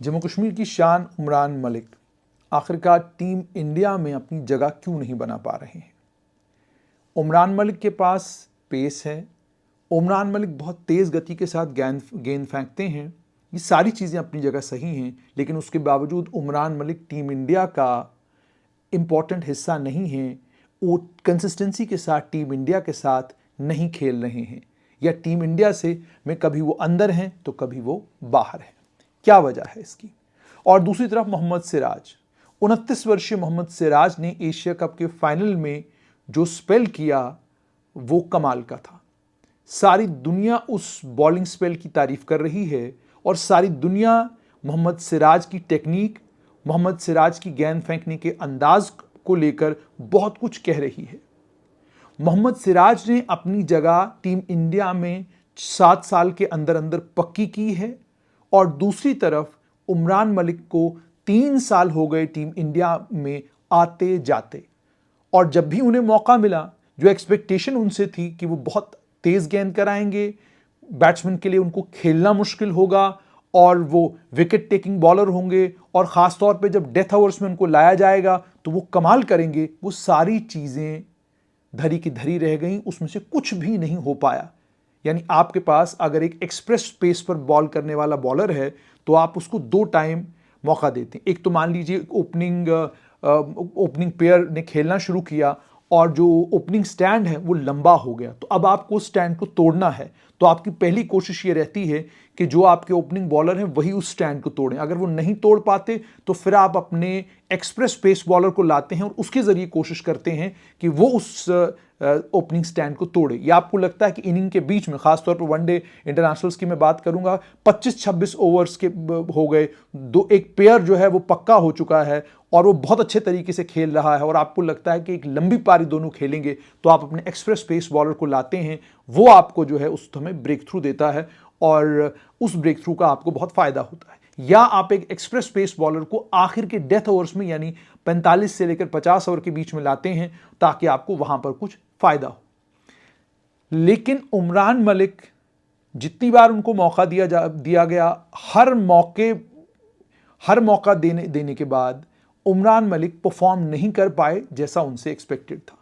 जम्मू कश्मीर की शान उमरान मलिक आखिरकार टीम इंडिया में अपनी जगह क्यों नहीं बना पा रहे हैं। उमरान मलिक के पास पेस है, उमरान मलिक बहुत तेज़ गति के साथ गेंद फेंकते हैं, ये सारी चीज़ें अपनी जगह सही हैं, लेकिन उसके बावजूद उमरान मलिक टीम इंडिया का इम्पॉर्टेंट हिस्सा नहीं है। वो कंसिस्टेंसी के साथ टीम इंडिया के साथ नहीं खेल रहे हैं, या टीम इंडिया से में कभी वो अंदर हैं तो कभी वो बाहर हैं। क्या वजह है इसकी? और दूसरी तरफ मोहम्मद सिराज, 29 वर्षीय मोहम्मद सिराज ने एशिया कप के फाइनल में जो स्पेल किया वो कमाल का था। सारी दुनिया उस बॉलिंग स्पेल की तारीफ कर रही है और सारी दुनिया मोहम्मद सिराज की टेक्निक, मोहम्मद सिराज की गेंद फेंकने के अंदाज को लेकर बहुत कुछ कह रही है। मोहम्मद सिराज ने अपनी जगह टीम इंडिया में 7 साल के अंदर अंदर पक्की की है, और दूसरी तरफ उमरान मलिक को 3 साल हो गए टीम इंडिया में आते जाते, और जब भी उन्हें मौका मिला, जो एक्सपेक्टेशन उनसे थी कि वो बहुत तेज गेंद कराएंगे, बैट्समैन के लिए उनको खेलना मुश्किल होगा और वो विकेट टेकिंग बॉलर होंगे, और ख़ास तौर पे जब डेथ ओवर्स में उनको लाया जाएगा तो वो कमाल करेंगे, वो सारी चीज़ें धरी की धरी रह गई, उसमें से कुछ भी नहीं हो पाया। यानी आपके पास अगर एक एक्सप्रेस पेस पर बॉल करने वाला बॉलर है तो आप उसको 2 टाइम मौका देते हैं। एक तो मान लीजिए ओपनिंग पेयर ने खेलना शुरू किया और जो ओपनिंग स्टैंड है वो लंबा हो गया, तो अब आपको स्टैंड को तोड़ना है, तो आपकी पहली कोशिश ये रहती है कि जो आपके ओपनिंग बॉलर हैं वही उस स्टैंड को तोड़ें। अगर वो नहीं तोड़ पाते तो फिर आप अपने एक्सप्रेस पेस बॉलर को लाते हैं और उसके ज़रिए कोशिश करते हैं कि वो उस ओपनिंग स्टैंड को तोड़े। या आपको लगता है कि इनिंग के बीच में, खासतौर पर वनडे इंटरनेशनल्स की मैं बात करूंगा, 25-26 ओवर्स के हो गए, एक पेयर जो है वो पक्का हो चुका है और वो बहुत अच्छे तरीके से खेल रहा है, और आपको लगता है कि एक लंबी पारी दोनों खेलेंगे, तो आप अपने एक्सप्रेस पेस बॉलर को लाते हैं। वो आपको जो है उस समय ब्रेक थ्रू देता है और उस ब्रेक थ्रू का आपको बहुत फायदा होता है। या आप एक एक्सप्रेस पेस बॉलर को आखिर के डेथ ओवर्स में, यानी 45 से लेकर 50 ओवर के बीच में लाते हैं, ताकि आपको वहां पर कुछ फायदा हो। लेकिन उमरान मलिक, जितनी बार उनको मौका दिया गया, हर मौका देने के बाद उमरान मलिक परफॉर्म नहीं कर पाए जैसा उनसे एक्सपेक्टेड था।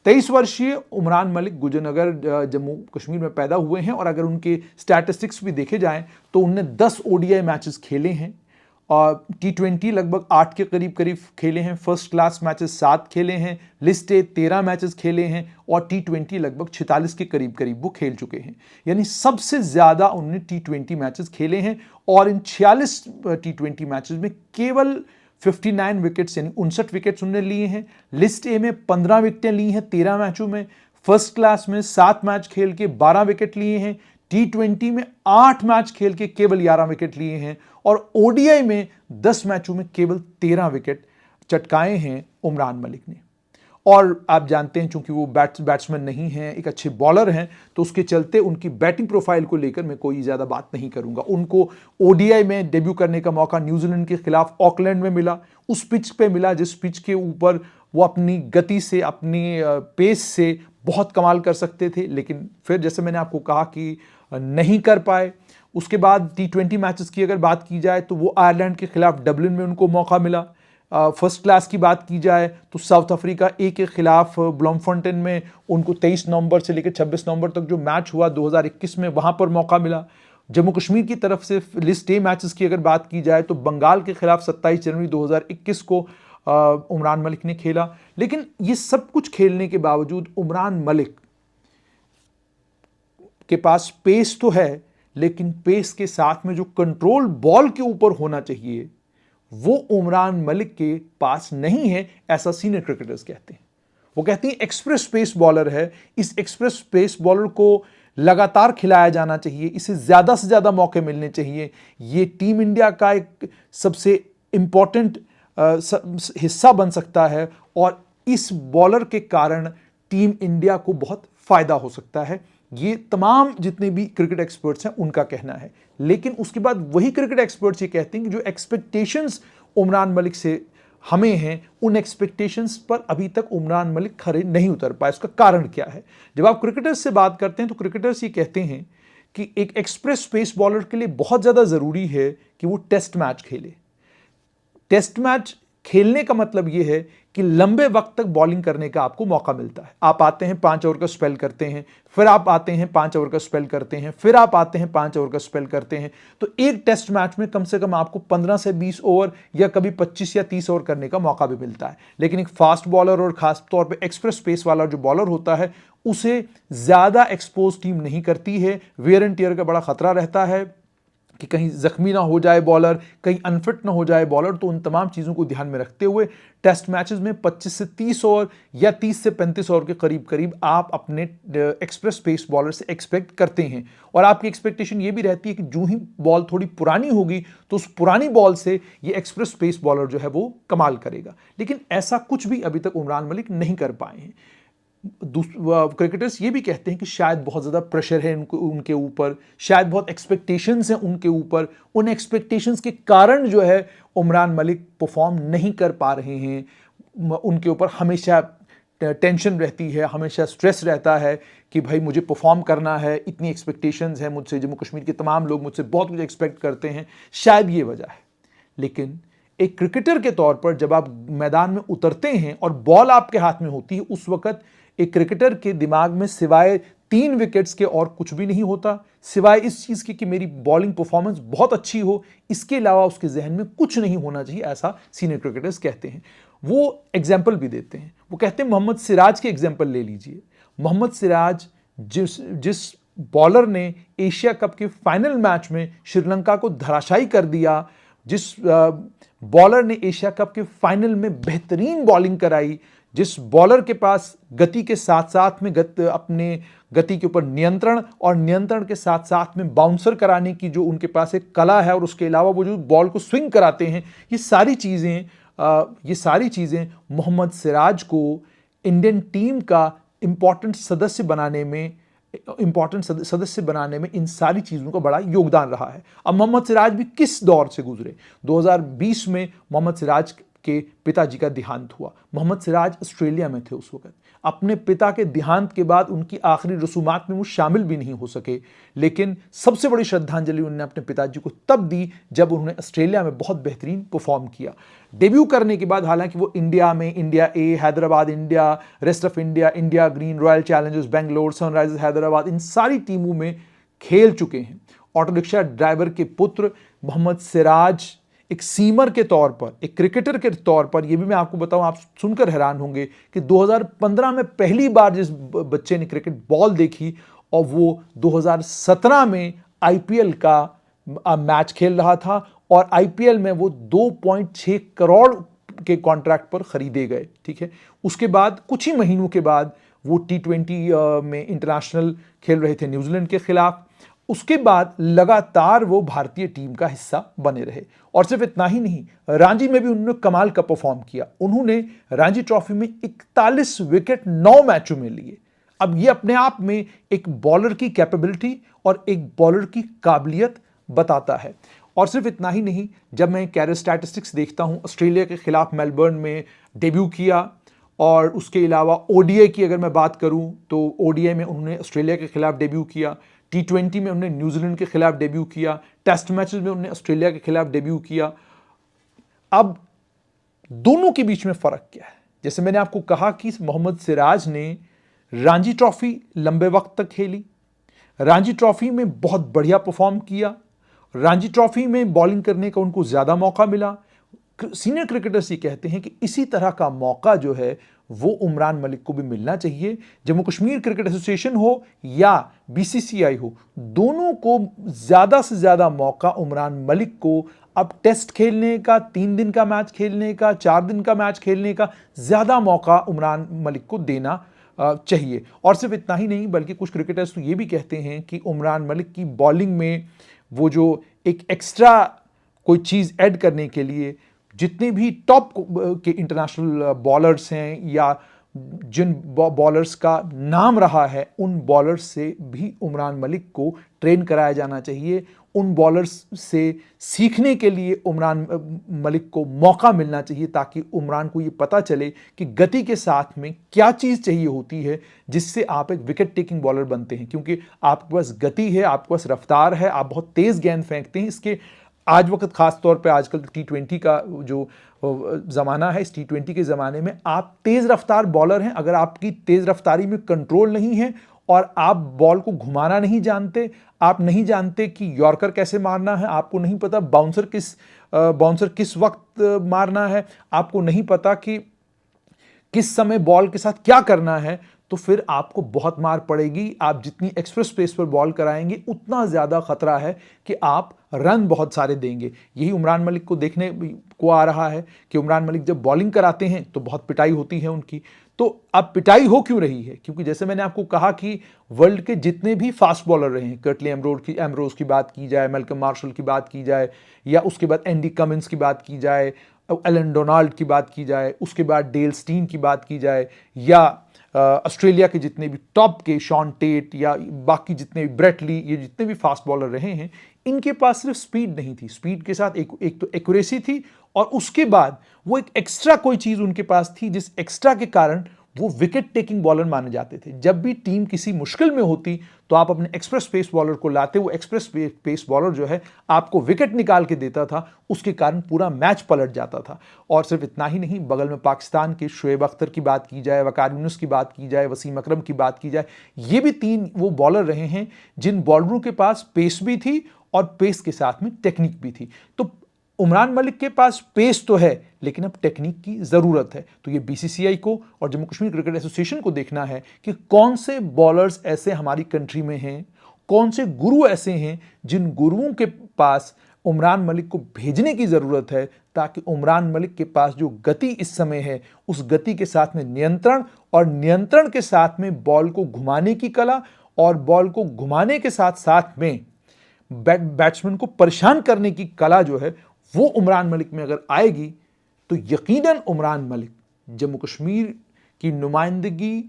23 वर्षीय उमरान मलिक गुजरनगर जम्मू कश्मीर में पैदा हुए हैं, और अगर उनके स्टैटिस्टिक्स भी देखे जाएं तो उनने 10 ओडीआई मैचेस खेले हैं, और T20 लगभग 8 के करीब खेले हैं, फर्स्ट क्लास मैचेस 7 खेले हैं, लिस्ट ए 13 मैचेस खेले हैं, और T20 लगभग 46 के करीब वो खेल चुके हैं। यानी सबसे ज़्यादा उन्होंने T20 मैचेस खेले हैं, और इन 46 T20 मैचेस में केवल 59 विकेट्स यानी 59 विकेट्स उन्होंने लिए हैं। लिस्ट ए में 15 विकेटें ली हैं 13 मैचों में, फर्स्ट क्लास में 7 मैच खेल के 12 विकेट लिए हैं, T20 में 8 मैच खेल के केवल 11 विकेट लिए हैं, और ओडीआई में 10 मैचों में केवल 13 विकेट चटकाए हैं उमरान मलिक ने। और आप जानते हैं, चूंकि वो बैट्समैन नहीं हैं, एक अच्छे बॉलर हैं, तो उसके चलते उनकी बैटिंग प्रोफाइल को लेकर मैं कोई ज़्यादा बात नहीं करूंगा। उनको ओडीआई में डेब्यू करने का मौका न्यूजीलैंड के खिलाफ ऑकलैंड में मिला, उस पिच पे मिला जिस पिच के ऊपर वो अपनी गति से, अपनी पेस से बहुत कमाल कर सकते थे, लेकिन फिर जैसे मैंने आपको कहा कि नहीं कर पाए। उसके बाद T20 मैचेस की अगर बात की जाए तो वो आयरलैंड के खिलाफ डबलिन में उनको मौका मिला। फर्स्ट क्लास की बात की जाए तो साउथ अफ्रीका ए के खिलाफ ब्लॉमफोंटेन में उनको 23 नवंबर से लेकर 26 नवंबर तक जो मैच हुआ 2021 में, वहां पर मौका मिला। जम्मू कश्मीर की तरफ से लिस्ट ए मैचेस की अगर बात की जाए तो बंगाल के खिलाफ 27 जनवरी 2021 को उमरान मलिक ने खेला। लेकिन ये सब कुछ खेलने के बावजूद उमरान मलिक के पास पेस तो है, लेकिन पेस के साथ में जो कंट्रोल बॉल के ऊपर होना चाहिए वो उमरान मलिक के पास नहीं है, ऐसा सीनियर क्रिकेटर्स कहते हैं। वो कहते हैं एक्सप्रेस पेस बॉलर है, इस एक्सप्रेस पेस बॉलर को लगातार खिलाया जाना चाहिए, इसे ज़्यादा से ज़्यादा मौके मिलने चाहिए। ये टीम इंडिया का एक सबसे इम्पॉर्टेंट हिस्सा बन सकता है, और इस बॉलर के कारण टीम इंडिया को बहुत फ़ायदा हो सकता है। ये तमाम जितने भी क्रिकेट एक्सपर्ट्स हैं उनका कहना है। लेकिन उसके बाद वही क्रिकेट एक्सपर्ट्स ये कहते हैं कि जो एक्सपेक्टेशंस उमरान मलिक से हमें हैं, उन एक्सपेक्टेशंस पर अभी तक उमरान मलिक खरे नहीं उतर पाए। उसका कारण क्या है? जब आप क्रिकेटर्स से बात करते हैं तो क्रिकेटर्स ये कहते हैं कि एक एक्सप्रेस पेस बॉलर के लिए बहुत ज़्यादा ज़रूरी है कि वो टेस्ट मैच खेले। टेस्ट मैच खेलने का मतलब यह है कि लंबे वक्त तक बॉलिंग करने का आपको मौका मिलता है। आप आते हैं 5 ओवर का स्पेल करते हैं, फिर आप आते हैं 5 ओवर का स्पेल करते हैं, फिर आप आते हैं 5 ओवर का स्पेल करते हैं। तो एक टेस्ट मैच में कम से कम आपको 15 से 20 ओवर या कभी 25 या 30 ओवर करने का मौका भी मिलता है। लेकिन एक फास्ट बॉलर और खास तौर पर एक्सप्रेस पेस वाला जो बॉलर होता है उसे ज्यादा एक्सपोज टीम नहीं करती है। वेयर एंड टियर का बड़ा खतरा रहता है कि कहीं जख्मी ना हो जाए बॉलर, कहीं अनफिट ना हो जाए बॉलर। तो उन तमाम चीज़ों को ध्यान में रखते हुए टेस्ट मैचेस में 25 से 30 ओवर या 30 से 35 ओवर के करीब करीब आप अपने एक्सप्रेस पेस बॉलर से एक्सपेक्ट करते हैं। और आपकी एक्सपेक्टेशन ये भी रहती है कि जो ही बॉल थोड़ी पुरानी होगी तो उस पुरानी बॉल से ये एक्सप्रेस पेस बॉलर जो है वो कमाल करेगा। लेकिन ऐसा कुछ भी अभी तक उमरान मलिक नहीं कर पाए हैं। क्रिकेटर्स ये भी कहते हैं कि शायद बहुत ज़्यादा प्रेशर है उनके ऊपर, शायद बहुत एक्सपेक्टेशंस हैं उनके ऊपर। उन एक्सपेक्टेशंस के कारण जो है उमरान मलिक परफॉर्म नहीं कर पा रहे हैं। उनके ऊपर हमेशा टेंशन रहती है, हमेशा स्ट्रेस रहता है कि भाई मुझे परफॉर्म करना है, इतनी एक्सपेक्टेशंस हैं मुझसे, जम्मू कश्मीर के तमाम लोग मुझसे बहुत कुछ एक्सपेक्ट करते हैं। शायद ये वजह है। लेकिन एक क्रिकेटर के तौर पर जब आप मैदान में उतरते हैं और बॉल आपके हाथ में होती है, उस वक्त एक क्रिकेटर के दिमाग में सिवाय 3 विकेट्स के और कुछ भी नहीं होता, सिवाय इस चीज की कि मेरी बॉलिंग परफॉर्मेंस बहुत अच्छी हो। इसके अलावा उसके जहन में कुछ नहीं होना चाहिए, ऐसा सीनियर क्रिकेटर्स कहते हैं। वो एग्जाम्पल भी देते हैं। वो कहते हैं मोहम्मद सिराज के एग्जाम्पल ले लीजिए। मोहम्मद सिराज जिस बॉलर ने एशिया कप के फाइनल मैच में श्रीलंका को धराशायी कर दिया, जिस बॉलर ने एशिया कप के फाइनल में बेहतरीन बॉलिंग कराई, जिस बॉलर के पास गति के साथ साथ में अपने गति के ऊपर नियंत्रण और नियंत्रण के साथ साथ में बाउंसर कराने की जो उनके पास एक कला है, और उसके अलावा वो जो बॉल को स्विंग कराते हैं, ये सारी चीज़ें मोहम्मद सिराज को इंडियन टीम का इंपॉर्टेंट सदस्य बनाने में इन सारी चीज़ों का बड़ा योगदान रहा है। अब मोहम्मद सिराज भी किस दौर से गुजरे। 2020 में मोहम्मद सिराज के पिताजी का देहांत हुआ। मोहम्मद सिराज ऑस्ट्रेलिया में थे उस वक्त। अपने पिता के देहांत के बाद उनकी आखिरी रसूमात में वो शामिल भी नहीं हो सके, लेकिन सबसे बड़ी श्रद्धांजलि उन्होंने अपने पिताजी को तब दी जब उन्होंने ऑस्ट्रेलिया में बहुत बेहतरीन परफॉर्म किया। डेब्यू करने के बाद हालांकि वो इंडिया में India A, Hyderabad India, rest of India, India Green, Royal Challengers Bangalore, Sunrisers Hyderabad, इन सारी टीमों में खेल चुके हैं। ऑटो रिक्शा ड्राइवर के पुत्र मोहम्मद सिराज एक सीमर के तौर पर, एक क्रिकेटर के तौर पर, यह भी मैं आपको बताऊं, आप सुनकर हैरान होंगे कि 2015 में पहली बार जिस बच्चे ने क्रिकेट बॉल देखी और वो 2017 में आईपीएल का मैच खेल रहा था, और आईपीएल में वो 2.6 करोड़ के कॉन्ट्रैक्ट पर खरीदे गए। ठीक है, उसके बाद कुछ ही महीनों के बाद वो T20 में इंटरनेशनल खेल रहे थे न्यूजीलैंड के खिलाफ। उसके बाद लगातार वो भारतीय टीम का हिस्सा बने रहे। और सिर्फ इतना ही नहीं, रणजी में भी उन्होंने कमाल का परफॉर्म किया। उन्होंने रणजी ट्रॉफी में 41 विकेट 9 मैचों में लिए। अब ये अपने आप में एक बॉलर की कैपेबिलिटी और एक बॉलर की काबिलियत बताता है। और सिर्फ इतना ही नहीं, जब मैं कैरियर स्टैटिस्टिक्स देखता हूं, ऑस्ट्रेलिया के खिलाफ मेलबर्न में डेब्यू किया, और उसके अलावा ओडीआई की अगर मैं बात करूं तो ओडीआई में उन्होंने ऑस्ट्रेलिया के खिलाफ डेब्यू किया, T20 में उन्होंने न्यूजीलैंड के खिलाफ डेब्यू किया, टेस्ट मैचेस में उन्होंने ऑस्ट्रेलिया के खिलाफ डेब्यू किया। अब दोनों के बीच में फर्क क्या है? जैसे मैंने आपको कहा कि मोहम्मद सिराज ने रणजी ट्रॉफी लंबे वक्त तक खेली, रणजी ट्रॉफी में बहुत बढ़िया परफॉर्म किया, रणजी ट्रॉफी में बॉलिंग करने का उनको ज्यादा मौका मिला। सीनियर क्रिकेटर्स ये कहते हैं कि इसी तरह का मौका जो है वो उमरान मलिक को भी मिलना चाहिए। जम्मू कश्मीर क्रिकेट एसोसिएशन हो या बीसीसीआई हो, दोनों को ज्यादा से ज्यादा मौका उमरान मलिक को अब टेस्ट खेलने का, 3 दिन का मैच खेलने का, 4 दिन का मैच खेलने का ज्यादा मौका उमरान मलिक को देना चाहिए। और सिर्फ इतना ही नहीं, बल्कि कुछ क्रिकेटर्स तो ये भी कहते हैं कि उमरान मलिक की बॉलिंग में वो जो एक एक्स्ट्रा कोई चीज़ ऐड करने के लिए जितने भी टॉप के इंटरनेशनल बॉलर्स हैं या जिन बॉलर्स का नाम रहा है, उन बॉलर्स से भी उमरान मलिक को ट्रेन कराया जाना चाहिए। उन बॉलर्स से सीखने के लिए उमरान मलिक को मौका मिलना चाहिए, ताकि उमरान को ये पता चले कि गति के साथ में क्या चीज़ चाहिए होती है जिससे आप एक विकेट टेकिंग बॉलर बनते हैं। क्योंकि आपके पास गति है, आपके पास रफ्तार है, आप बहुत तेज़ गेंद फेंकते हैं। इसके आज वक्त ख़ास तौर पे आजकल T20 का जो ज़माना है, इस T20 के ज़माने में आप तेज़ रफ्तार बॉलर हैं। अगर आपकी तेज़ रफ्तारी में कंट्रोल नहीं है और आप बॉल को घुमाना नहीं जानते, आप नहीं जानते कि यॉर्कर कैसे मारना है, आपको नहीं पता बाउंसर किस वक्त मारना है, आपको नहीं पता कि किस समय बॉल के साथ क्या करना है, तो फिर आपको बहुत मार पड़ेगी। आप जितनी एक्सप्रेस पेस पर बॉल कराएंगे उतना ज़्यादा खतरा है कि आप रन बहुत सारे देंगे। यही उमरान मलिक को देखने को आ रहा है कि उमरान मलिक जब बॉलिंग कराते हैं तो बहुत पिटाई होती है उनकी। तो अब पिटाई हो क्यों रही है? क्योंकि जैसे मैंने आपको कहा कि वर्ल्ड के जितने भी फास्ट बॉलर रहे हैं, कर्टली एमरोज की बात की जाए, मेल्कम मार्शल की बात की जाए, या उसके बाद एंडी कमिंस की बात की जाए, एलन डोनाल्ड की बात की जाए, उसके बाद डेल स्टीन की बात की जाए, या ऑस्ट्रेलिया के जितने भी टॉप के शॉन टेट या बाकी जितने भी ब्रेट ली, ये जितने भी फास्ट बॉलर रहे हैं, इनके पास सिर्फ स्पीड नहीं थी, स्पीड के साथ एक तो एक्यूरेसी थी, और उसके बाद वो एक एक्स्ट्रा कोई चीज़ उनके पास थी जिस एक्स्ट्रा के कारण वो विकेट टेकिंग बॉलर माने जाते थे। जब भी टीम किसी मुश्किल में होती तो आप अपने एक्सप्रेस पेस बॉलर को लाते, वो एक्सप्रेस पेस बॉलर जो है आपको विकेट निकाल के देता था, उसके कारण पूरा मैच पलट जाता था। और सिर्फ इतना ही नहीं, बगल में पाकिस्तान के शुएब अख्तर की बात की जाए, वकार यूनुस की बात की जाए, वसीम अकरम की बात की जाए, ये भी 3 वो बॉलर रहे हैं जिन बॉलरों के पास पेस भी थी और पेस के साथ में टेक्निक भी थी। तो उमरान मलिक के पास पेस तो है, लेकिन अब टेक्निक की ज़रूरत है। तो ये बीसीसीआई को और जम्मू कश्मीर क्रिकेट एसोसिएशन को देखना है कि कौन से बॉलर्स ऐसे हमारी कंट्री में हैं, कौन से गुरु ऐसे हैं जिन गुरुओं के पास उमरान मलिक को भेजने की ज़रूरत है, ताकि उमरान मलिक के पास जो गति इस समय है, उस गति के साथ में नियंत्रण, और नियंत्रण के साथ में बॉल को घुमाने की कला, और बॉल को घुमाने के साथ साथ में बैट्समैन को परेशान करने की कला जो है, वो उमरान मलिक में अगर आएगी तो यकीनन उमरान मलिक जम्मू कश्मीर की नुमाइंदगी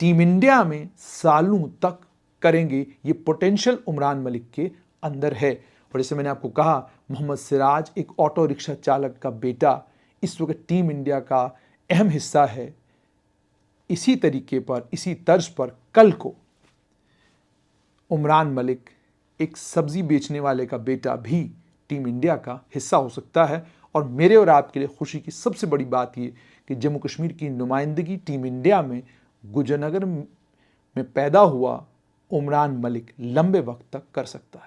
टीम इंडिया में सालों तक करेंगे। ये पोटेंशियल उमरान मलिक के अंदर है। और जैसे मैंने आपको कहा, मोहम्मद सिराज एक ऑटो रिक्शा चालक का बेटा इस वक्त टीम इंडिया का अहम हिस्सा है। इसी तरीके पर, इसी तर्ज पर कल को उमरान मलिक एक सब्जी बेचने वाले का बेटा भी टीम इंडिया का हिस्सा हो सकता है। और मेरे और आपके लिए खुशी की सबसे बड़ी बात ये कि जम्मू कश्मीर की नुमाइंदगी टीम इंडिया में गुजरनगर में पैदा हुआ उमरान मलिक लंबे वक्त तक कर सकता है।